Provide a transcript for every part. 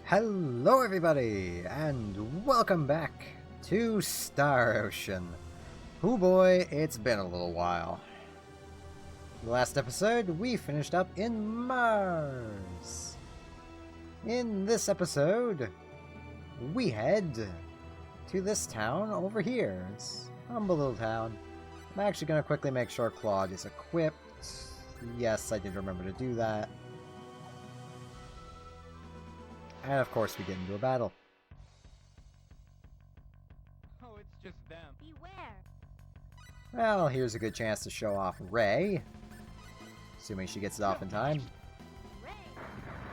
Hello everybody, and welcome back to Star Ocean. Oh boy, it's been a little while. The last episode, we finished up in Mars. In this episode, we head to this town over here. It's a humble little town. I'm actually going to quickly make sure Claude is equipped. Yes, I did remember to do that. And of course we get into a battle. Oh, it's just them. Beware. Well, here's a good chance to show off Ray. Assuming she gets it off in time. Ray.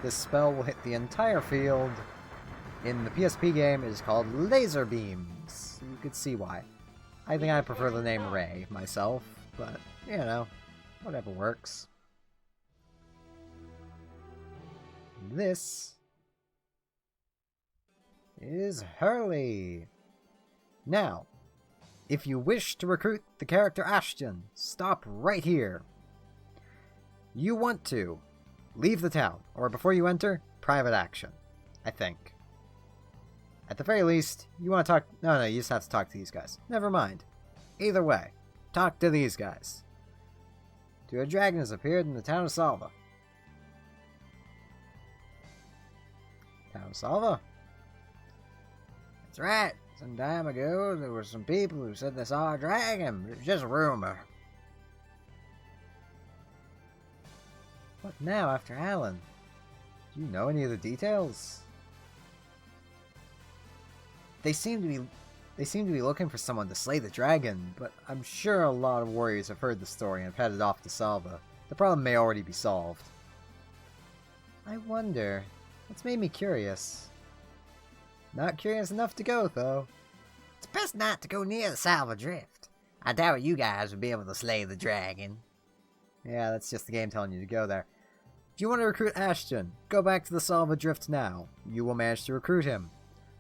This spell will hit the entire field. In the PSP game, it is called Laser Beams. You could see why. I think I prefer the name Ray myself, but, you know, whatever works. This is Hurley. Now, if you wish to recruit the character Ashton, stop right here. You want to leave the town, or before you enter, private action, I think. At the very least, you want to talk... No, you just have to talk to these guys. Never mind. Either way, talk to these guys. A dragon has appeared in the town of Salva. Town of Salva? That's right. Some time ago, there were some people who said they saw a dragon, but it was just a rumor. What now after Alan? Do you know any of the details? They seem to be looking for someone to slay the dragon, but I'm sure a lot of warriors have heard the story and have headed off to Salva. The problem may already be solved. I wonder. It's made me curious. Not curious enough to go, though. It's best not to go near the Salva Drift. I doubt you guys would be able to slay the dragon. Yeah, that's just the game telling you to go there. If you want to recruit Ashton, go back to the Salva Drift now. You will manage to recruit him.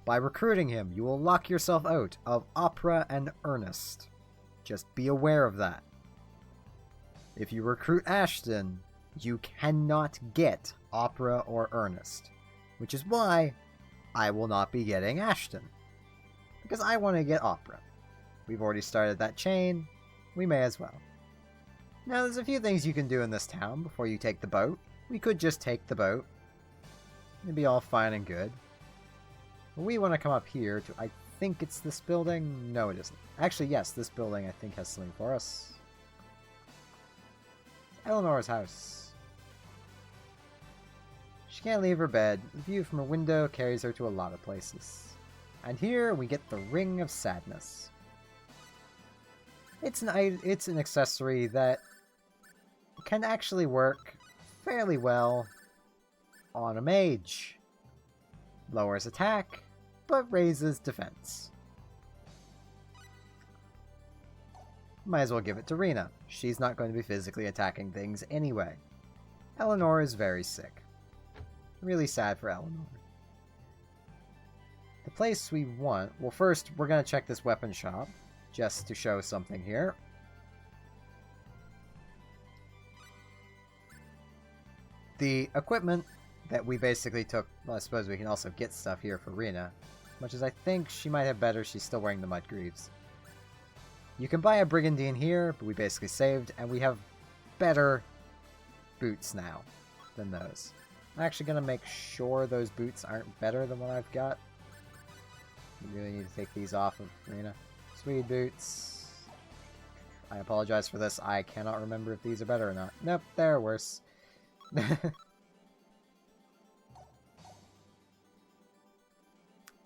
By recruiting him, you will lock yourself out of Opera and Ernest. Just be aware of that. If you recruit Ashton, you cannot get Opera or Ernest. Which is why I will not be getting Ashton. Because I want to get Opera. We've already started that chain. We may as well. Now, there's a few things you can do in this town before you take the boat. We could just take the boat. It'd be all fine and good. But we want to come up here to... I think it's this building? No, it isn't. Actually, yes, this building I think has something for us. It's Eleanor's house. She can't leave her bed. The view from her window carries her to a lot of places. And here we get the Ring of Sadness. It's an accessory that can actually work fairly well on a mage. Lowers attack, but raises defense. Might as well give it to Rena. She's not going to be physically attacking things anyway. Eleanor is very sick. Really sad for Eleanor. The place we want... Well, first, we're going to check this weapon shop, just to show something here. The equipment that we basically took... Well, I suppose we can also get stuff here for Rena. Much as I think she might have better, she's still wearing the Mudgreaves. You can buy a Brigandine here, but we basically saved, and we have better boots now than those. I'm actually going to make sure those boots aren't better than what I've got. You really need to take these off of Rena. Tweed boots. I apologize for this. I cannot remember if these are better or not. Nope, they're worse.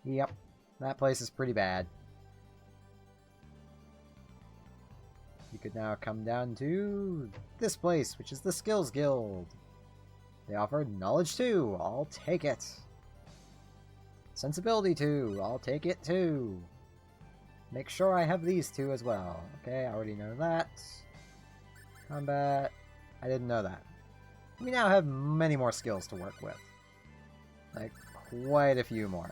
Yep, that place is pretty bad. You could now come down to this place, which is the Skills Guild. They offer Knowledge 2. I'll take it. Sensibility 2. I'll take it too. Make sure I have these two as well. Okay, I already know that. Combat. I didn't know that. We now have many more skills to work with. Like, quite a few more.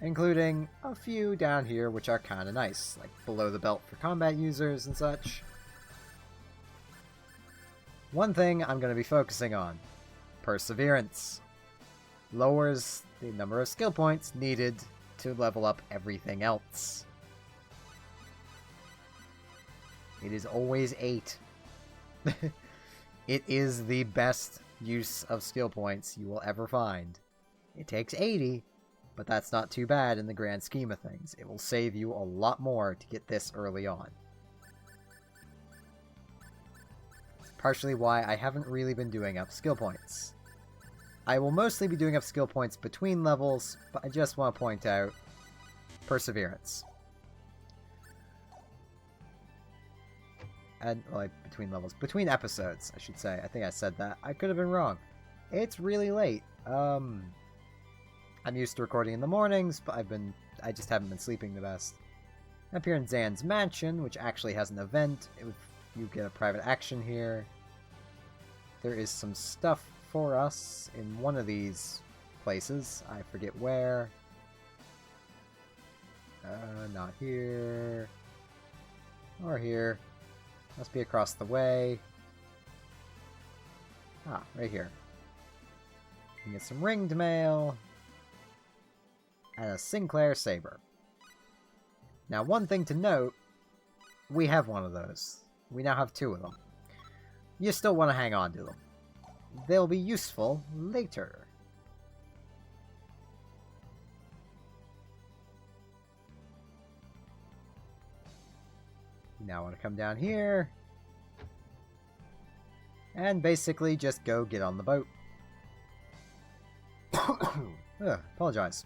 Including a few down here which are kind of nice, like below the belt for combat users and such. One thing I'm going to be focusing on. Perseverance. lowers the number of skill points needed to level up everything else. It is always 8. It is the best use of skill points you will ever find. It takes 80, but that's not too bad in the grand scheme of things. It will save you a lot more to get this early on. It's partially why I haven't really been doing up skill points. I will mostly be doing up skill points between levels, but I just want to point out perseverance. And, like, between levels. Between episodes, I should say. I think I said that. I could have been wrong. It's really late. I'm used to recording in the mornings, but I just haven't been sleeping the best. Up here in Zan's Mansion, which actually has an event. You get a private action here. There is some stuff for us in one of these places. I forget where. Not here. Or here. Must be across the way. Ah, right here. You can get some ringed mail. And a Sinclair Saber. Now, one thing to note, we have one of those. We now have 2 of them. You still want to hang on to them. They'll be useful later. Now I want to come down here. And basically just go get on the boat. Apologize.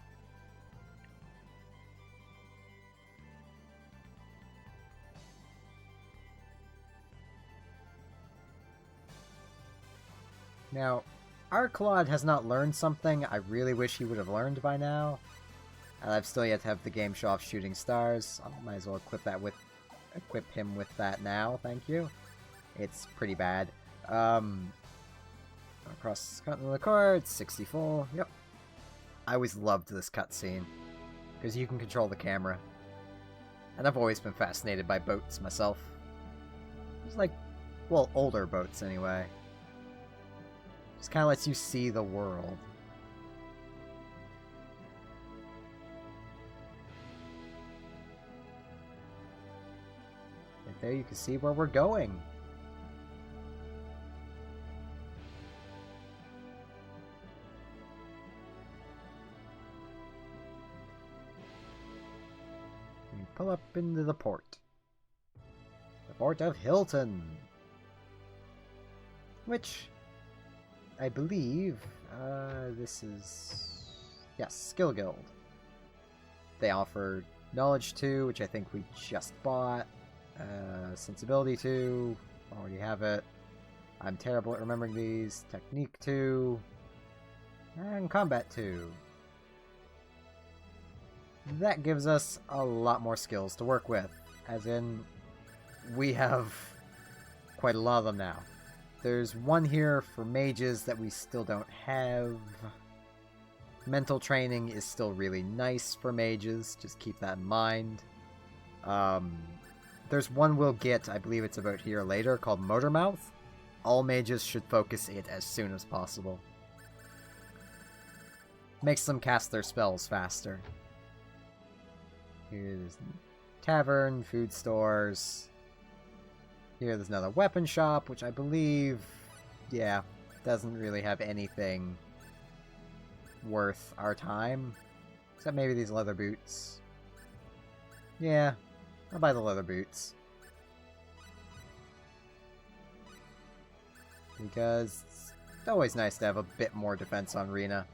Now, our Claude has not learned something I really wish he would have learned by now. And I've still yet to have the game show off shooting stars. I might as well equip him with that now, thank you. It's pretty bad. Across Lacour, it's 60 full. Yep. I always loved this cutscene, because you can control the camera. And I've always been fascinated by boats myself. It's like, well, older boats anyway. Just kind of lets you see the world. Right there you can see where we're going. We pull up into the port. The port of Hilton. Which I believe, this is, yes, Skill Guild. They offer Knowledge 2, which I think we just bought, Sensibility 2, already have it, I'm terrible at remembering these, Technique 2, and Combat 2. That gives us a lot more skills to work with, as in, we have quite a lot of them now. There's one here for mages that we still don't have. Mental training is still really nice for mages, just keep that in mind. There's one we'll get, I believe it's about here later, called Motormouth. All mages should focus it as soon as possible. Makes them cast their spells faster. Here's tavern, food stores. Here there's another weapon shop, which I believe, yeah, doesn't really have anything worth our time. Except maybe these leather boots. Yeah, I'll buy the leather boots. Because it's always nice to have a bit more defense on Rena.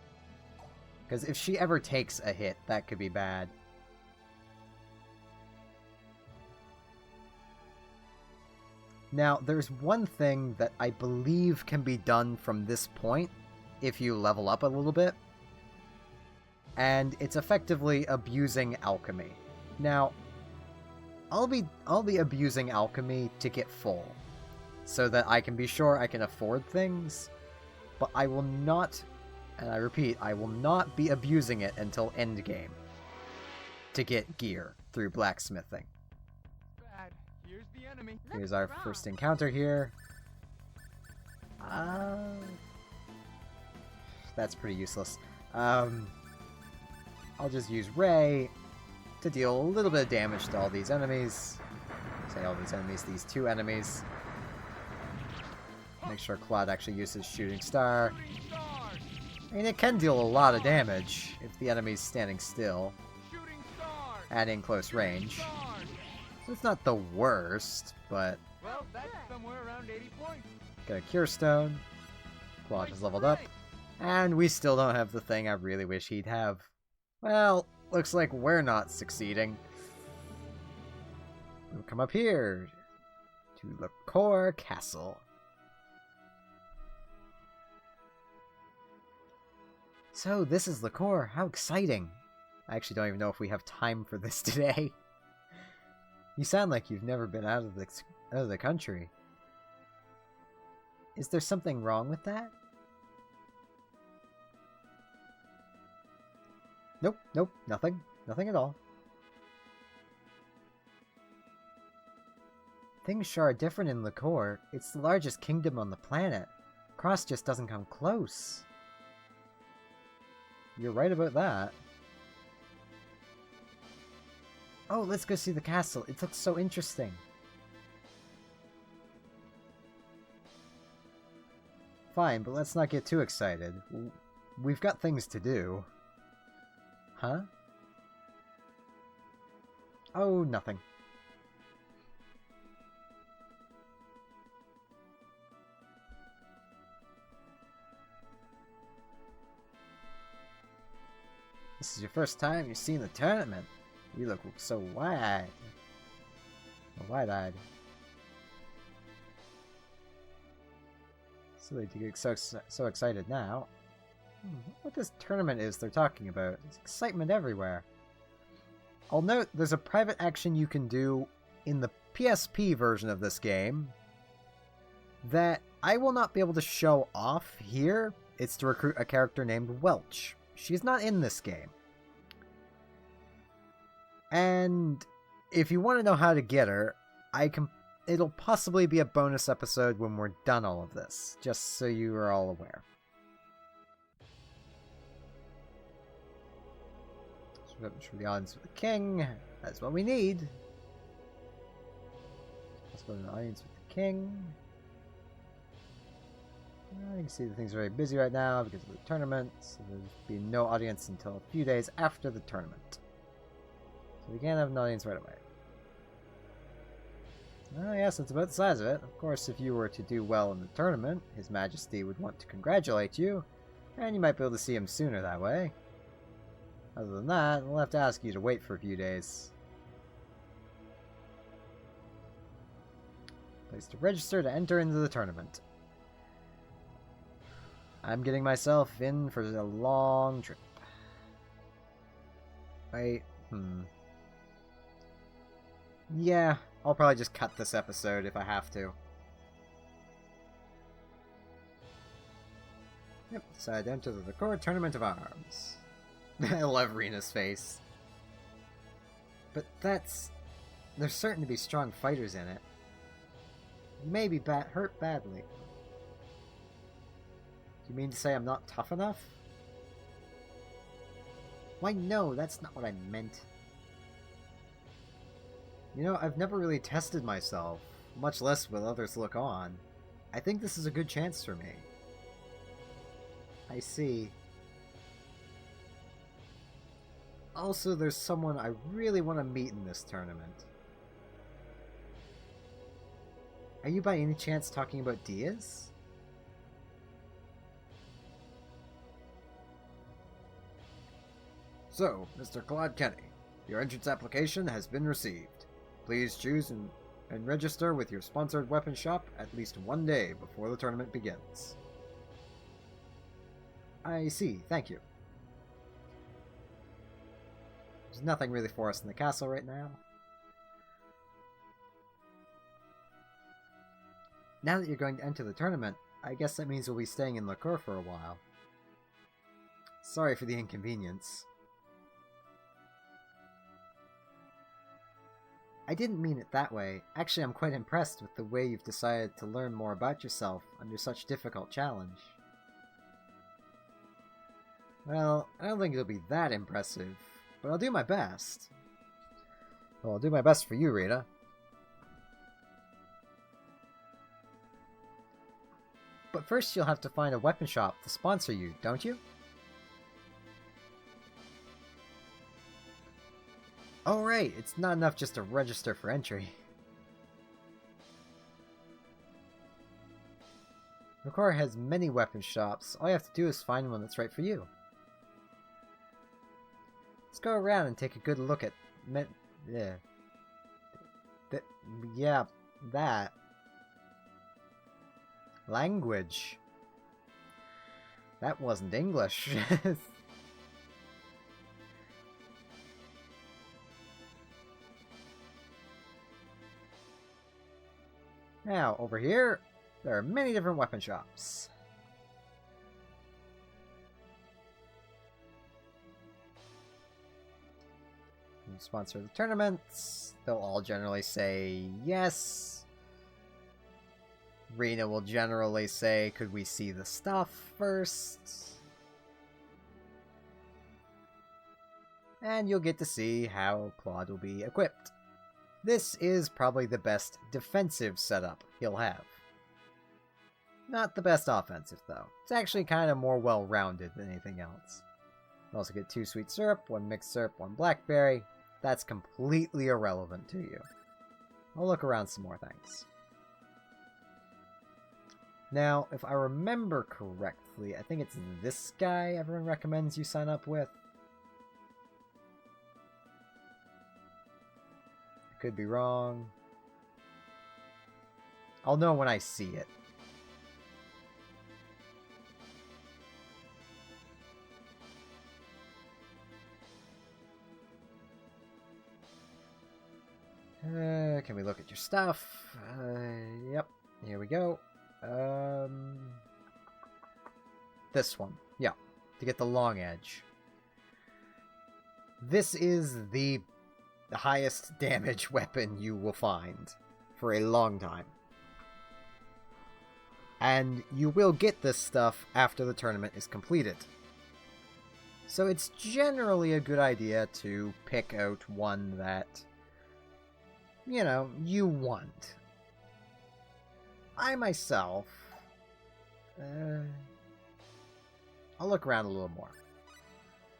Because if she ever takes a hit, that could be bad. Now, there's one thing that I believe can be done from this point, if you level up a little bit. And it's effectively abusing alchemy. Now, I'll be abusing alchemy to get full, so that I can be sure I can afford things, but I will not, and I repeat, I will not be abusing it until endgame to get gear through blacksmithing. Bad. Here's the enemy. Here's our first encounter here. That's pretty useless. I'll just use Ray to deal a little bit of damage to all these enemies. Say all these enemies, these two enemies. Make sure Claude actually uses Shooting Star. I mean, it can deal a lot of damage if the enemy's standing still at in close range. So it's not the worst, but... Well, that's somewhere around 80 points. Got a Cure Stone. Claude has leveled up. And we still don't have the thing I really wish he'd have. Well, looks like we're not succeeding. We'll come up here to Lacour Castle. So, this is Lacour. How exciting. I actually don't even know if we have time for this today. You sound like you've never been out of the country. Is there something wrong with that? Nope, nothing. Nothing at all. Things sure are different in Lacour. It's the largest kingdom on the planet. Cross just doesn't come close. You're right about that. Oh, let's go see the castle. It looks so interesting. Fine, but let's not get too excited. We've got things to do. Huh? Oh, nothing. This is your first time you've seen the tournament. You look so wide. Wide-eyed. Silly to get so excited now. What this tournament is they're talking about. There's excitement everywhere. I'll note there's a private action you can do in the PSP version of this game that I will not be able to show off here. It's to recruit a character named Welch. She's not in this game. And if you want to know how to get her, it'll possibly be a bonus episode when we're done all of this, just so you are all aware. For the audience with the king. That's what we need. Let's go to the audience with the king. You can see that things are very busy right now because of the tournament, so there'll be no audience until a few days after the tournament. So we can't have an audience right away. Oh yes, that's about the size of it. Of course, if you were to do well in the tournament, His Majesty would want to congratulate you, and you might be able to see him sooner that way. Other than that, we'll have to ask you to wait for a few days. Place to register to enter into the tournament. I'm getting myself in for a long trip. Wait, Yeah, I'll probably just cut this episode if I have to. Yep, decided to enter the Lacour Tournament of Arms. I love Rena's face. But there's certain to be strong fighters in it. Maybe hurt badly. Do you mean to say I'm not tough enough? Why no, that's not what I meant. You know, I've never really tested myself, much less will others look on. I think this is a good chance for me. I see. Also, there's someone I really want to meet in this tournament. Are you by any chance talking about Diaz? So, Mr. Claude Kenny, your entrance application has been received. Please choose and register with your sponsored weapon shop at least one day before the tournament begins. I see, thank you. There's nothing really for us in the castle right now. Now that you're going to enter the tournament, I guess that means we'll be staying in Lacour for a while. Sorry for the inconvenience. I didn't mean it that way. Actually, I'm quite impressed with the way you've decided to learn more about yourself under such difficult challenge. Well, I don't think it'll be that impressive, but I'll do my best. Well, I'll do my best for you, Rita. But first you'll have to find a weapon shop to sponsor you, don't you? Oh right, it's not enough just to register for entry. Lacour has many weapon shops. All you have to do is find one that's right for you. Let's go around and take a good look at... that. Language. That wasn't English. Now, over here, there are many different weapon shops. You sponsor the tournaments. They'll all generally say yes. Rena will generally say, could we see the stuff first? And you'll get to see how Claude will be equipped. This is probably the best defensive setup he'll have. Not the best offensive, though. It's actually kind of more well-rounded than anything else. You also get 2 sweet syrup, 1 mixed syrup, 1 blackberry. That's completely irrelevant to you. I'll look around some more things. Now, if I remember correctly, I think it's this guy everyone recommends you sign up with. I could be wrong. I'll know when I see it. Can we look at your stuff? Yep, here we go. This one. Yeah, to get the long edge. This is the highest damage weapon you will find for a long time. And you will get this stuff after the tournament is completed. So it's generally a good idea to pick out one that, you know, you want. I myself... I'll look around a little more.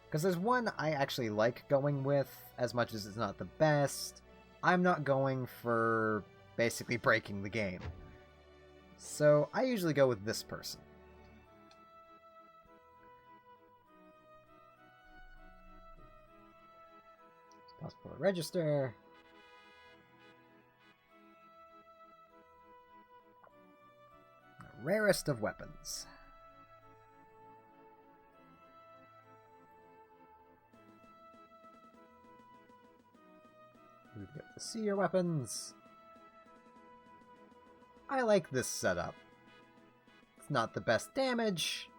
Because there's one I actually like going with, as much as it's not the best. I'm not going for basically breaking the game. So I usually go with this person. It's possible to register. Rarest of weapons. We get to see your weapons. I like this setup. It's not the best damage.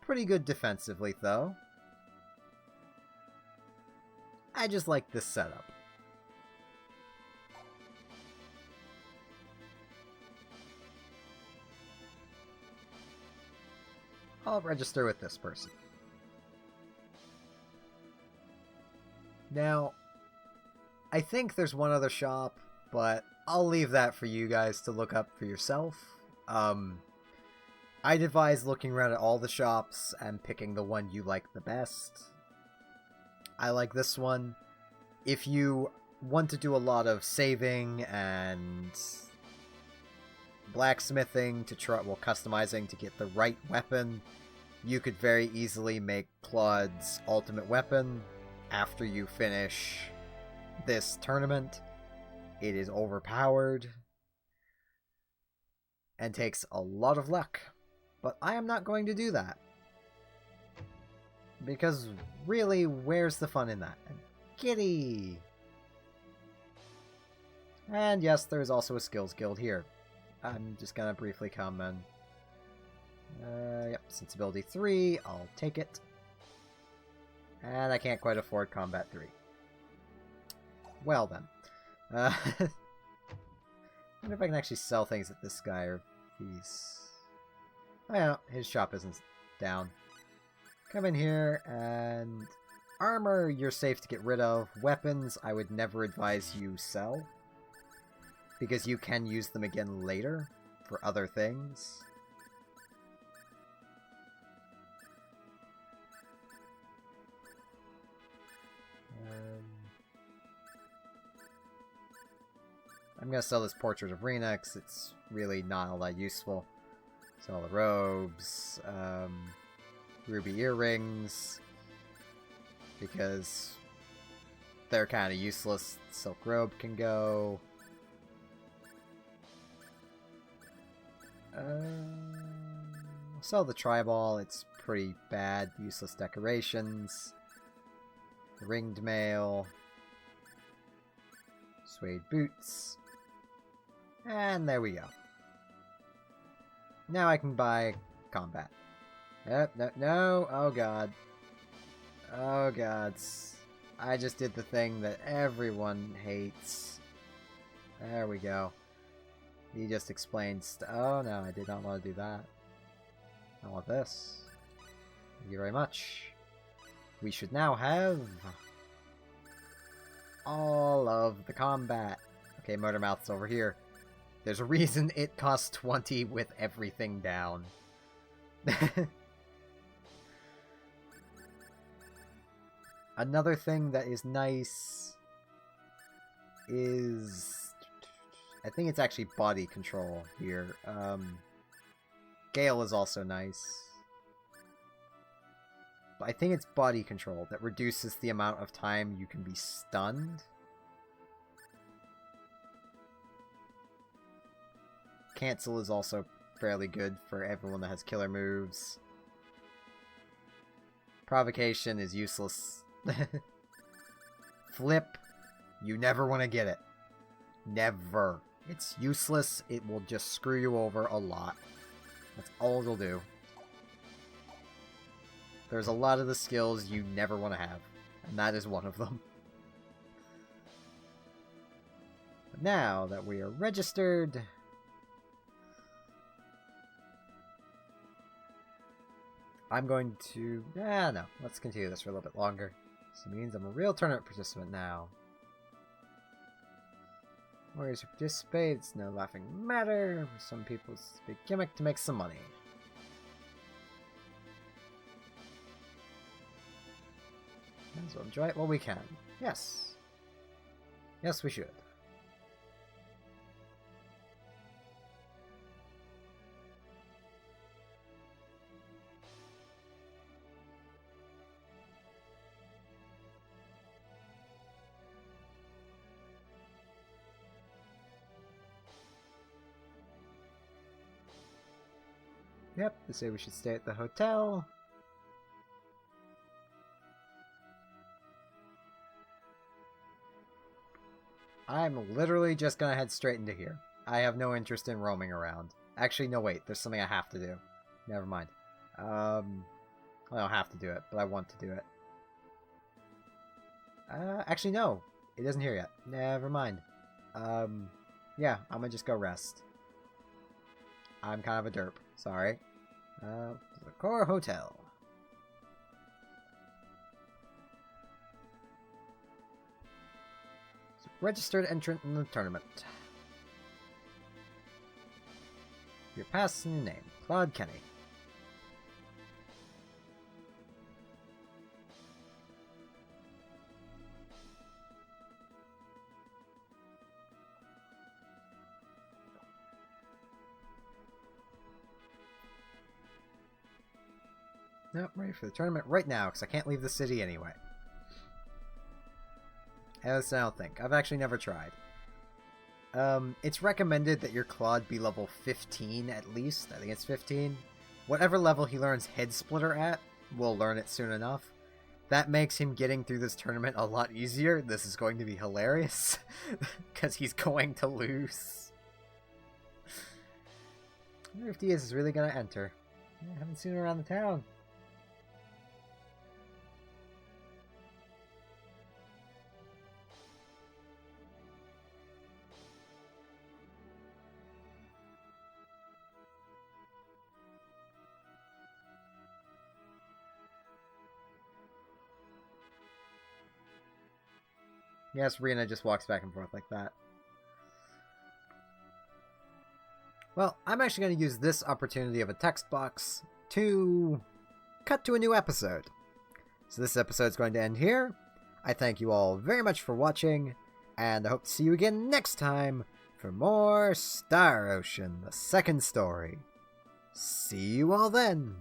Pretty good defensively, though. I just like this setup. I'll register with this person. Now, I think there's one other shop, but I'll leave that for you guys to look up for yourself. I'd advise looking around at all the shops and picking the one you like the best. I like this one. If you want to do a lot of saving and blacksmithing to try, well, customizing to get the right weapon, you could very easily make Claude's ultimate weapon after you finish this tournament. It is overpowered and takes a lot of luck, but I am not going to do that. Because really, where's the fun in that? Kitty! And yes, there's also a skills guild here. I'm just gonna briefly come and... yep, sensibility 3, I'll take it. And I can't quite afford combat 3. Well then. I wonder if I can actually sell things at this guy, or if he's... Oh yeah, his shop isn't down. come in here, and armor you're safe to get rid of. Weapons I would never advise you sell, because you can use them again later for other things. I'm gonna sell this Portrait of Rena because it's really not all that useful. Sell the robes, ruby earrings, because they're kind of useless. Silk robe can go. Sell the tribal, it's pretty bad, useless decorations. The ringed mail. Suede boots. And there we go. Now I can buy combat. No, no, no, oh god. Oh god. I just did the thing that everyone hates. There we go. He just explained oh no, I did not want to do that. I want this. Thank you very much. We should now have all of the combat. Okay, Motormouth's over here. There's a reason it costs 20 with everything down. Another thing that is nice is... I think it's actually body control here. Gale is also nice. But I think it's body control that reduces the amount of time you can be stunned. Cancel is also fairly good for everyone that has killer moves. Provocation is useless. Flip, you never want to get it. Never. It's useless. It will just screw you over a lot. That's all it'll do. There's a lot of the skills you never want to have, and that is one of them. But now that we are registered... I'm going to... no. Let's continue this for a little bit longer. This means I'm a real tournament participant now. Warriors who participate, it's no laughing matter. Some people's big gimmick to make some money. Might as well enjoy it while we can. Yes. Yes, we should. Yep, they say we should stay at the hotel. I'm literally just gonna head straight into here. I have no interest in roaming around. Actually, no, wait. There's something I have to do. Never mind. I don't have to do it, but I want to do it. Actually, no. It isn't here yet. Never mind. Yeah, I'm gonna just go rest. I'm kind of a derp. Sorry. Lacour Hotel. So, registered entrant in the tournament. Your pass and your name. Claude Kenny. Nope, I'm ready for the tournament right now, because I can't leave the city anyway. As I don't think. I've actually never tried. It's recommended that your Claude be level 15 at least. I think it's 15. Whatever level he learns Head Splitter at, we'll learn it soon enough. That makes him getting through this tournament a lot easier. This is going to be hilarious, because he's going to lose. I wonder if Diaz is really going to enter. I haven't seen him around the town. Yes, Rena just walks back and forth like that. Well, I'm actually going to use this opportunity of a text box to cut to a new episode. So this episode's going to end here. I thank you all very much for watching, and I hope to see you again next time for more Star Ocean, the second story. See you all then!